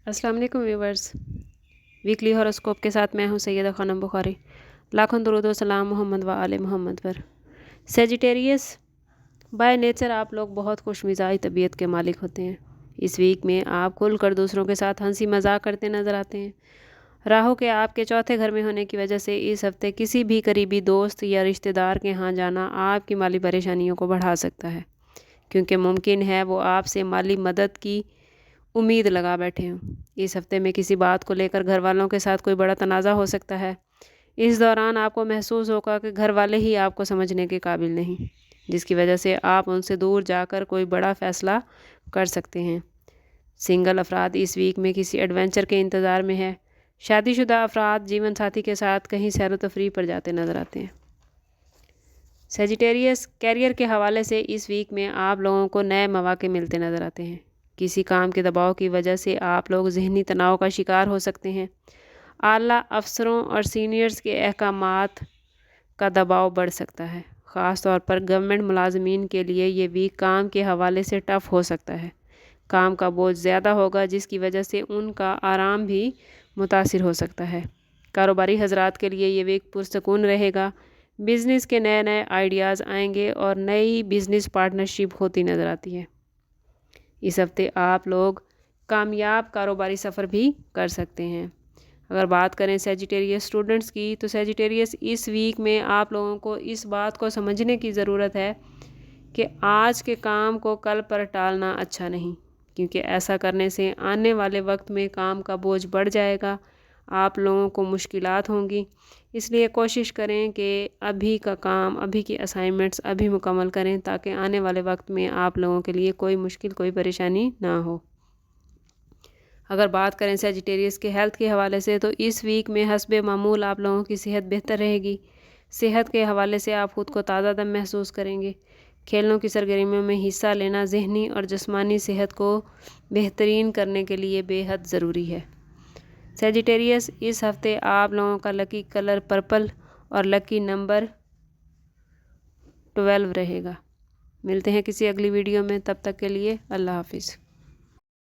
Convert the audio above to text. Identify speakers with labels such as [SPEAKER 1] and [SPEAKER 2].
[SPEAKER 1] अस्सलाम वालेकुम viewers. Weekly horoscope के साथ मैं हूं सैयदा खानम बुखारी। लाखों दुरूद व सलाम मोहम्मद व आले मोहम्मद पर। सेजिटेरियस, बाय नेचर आप लोग बहुत खुश मिजाज तबीयत के मालिक होते हैं। इस वीक में आप खुलकर दूसरों के साथ हंसी मजाक करते नज़र आते हैं। राहु के आपके चौथे घर में होने की वजह से इस हफ्ते किसी भी करीबी दोस्त या रिश्तेदार के यहाँ जाना आपकी माली परेशानियों को बढ़ा सकता है, क्योंकि मुमकिन है वो आपसे माली मदद की उम्मीद लगा बैठे हों। इस हफ्ते में किसी बात को लेकर घर वालों के साथ कोई बड़ा तनाज़ा हो सकता है। इस दौरान आपको महसूस होगा कि घर वाले ही आपको समझने के काबिल नहीं, जिसकी वजह से आप उनसे दूर जाकर कोई बड़ा फ़ैसला कर सकते हैं। सिंगल अफराद इस वीक में किसी एडवेंचर के इंतज़ार में है। शादीशुदा अफराद जीवन साथी के साथ कहीं सैर व तफरीह पर जाते नज़र आते हैं। सेजिटेरियस, कैरियर के हवाले से इस वीक में आप लोगों को नए मौके मिलते नज़र आते हैं। किसी काम के दबाव की वजह से आप लोग ज़हनी तनाव का शिकार हो सकते हैं। आला अफसरों और सीनियर्स के अहकामात का दबाव बढ़ सकता है। ख़ास तौर पर गवर्नमेंट मुलाजमीन के लिए ये वीक काम के हवाले से टफ़ हो सकता है। काम का बोझ ज़्यादा होगा, जिसकी वजह से उनका आराम भी मुतासिर हो सकता है। कारोबारी हजरात के लिए ये वीक पुरसकून रहेगा। बिज़नेस के नए नए आइडियाज़ आएंगे और नई बिज़नेस पार्टनरशिप होती नज़र आती है। इस हफ्ते आप लोग कामयाब कारोबारी सफ़र भी कर सकते हैं। अगर बात करें सेजिटेरियस स्टूडेंट्स की, तो सेजिटेरियस इस वीक में आप लोगों को इस बात को समझने की ज़रूरत है कि आज के काम को कल पर टालना अच्छा नहीं, क्योंकि ऐसा करने से आने वाले वक्त में काम का बोझ बढ़ जाएगा, आप लोगों को मुश्किलात होंगी। इसलिए कोशिश करें कि अभी का काम, अभी की असाइनमेंट्स अभी मुकम्मल करें, ताकि आने वाले वक्त में आप लोगों के लिए कोई मुश्किल, कोई परेशानी ना हो। अगर बात करें सेजिटेरियस के हेल्थ के हवाले से, तो इस वीक में हस्बे मामूल आप लोगों की सेहत बेहतर रहेगी। सेहत के हवाले से आप ख़ुद को ताज़ा दम महसूस करेंगे। खेलों की सरगर्मियों में हिस्सा लेना ज़हनी और जिस्मानी सेहत को बेहतरीन करने के लिए बेहद ज़रूरी है। सेजिटेरियस, इस हफ्ते आप लोगों का लकी कलर पर्पल और लकी नंबर 12 रहेगा। मिलते हैं किसी अगली वीडियो में, तब तक के लिए अल्लाह हाफिज़।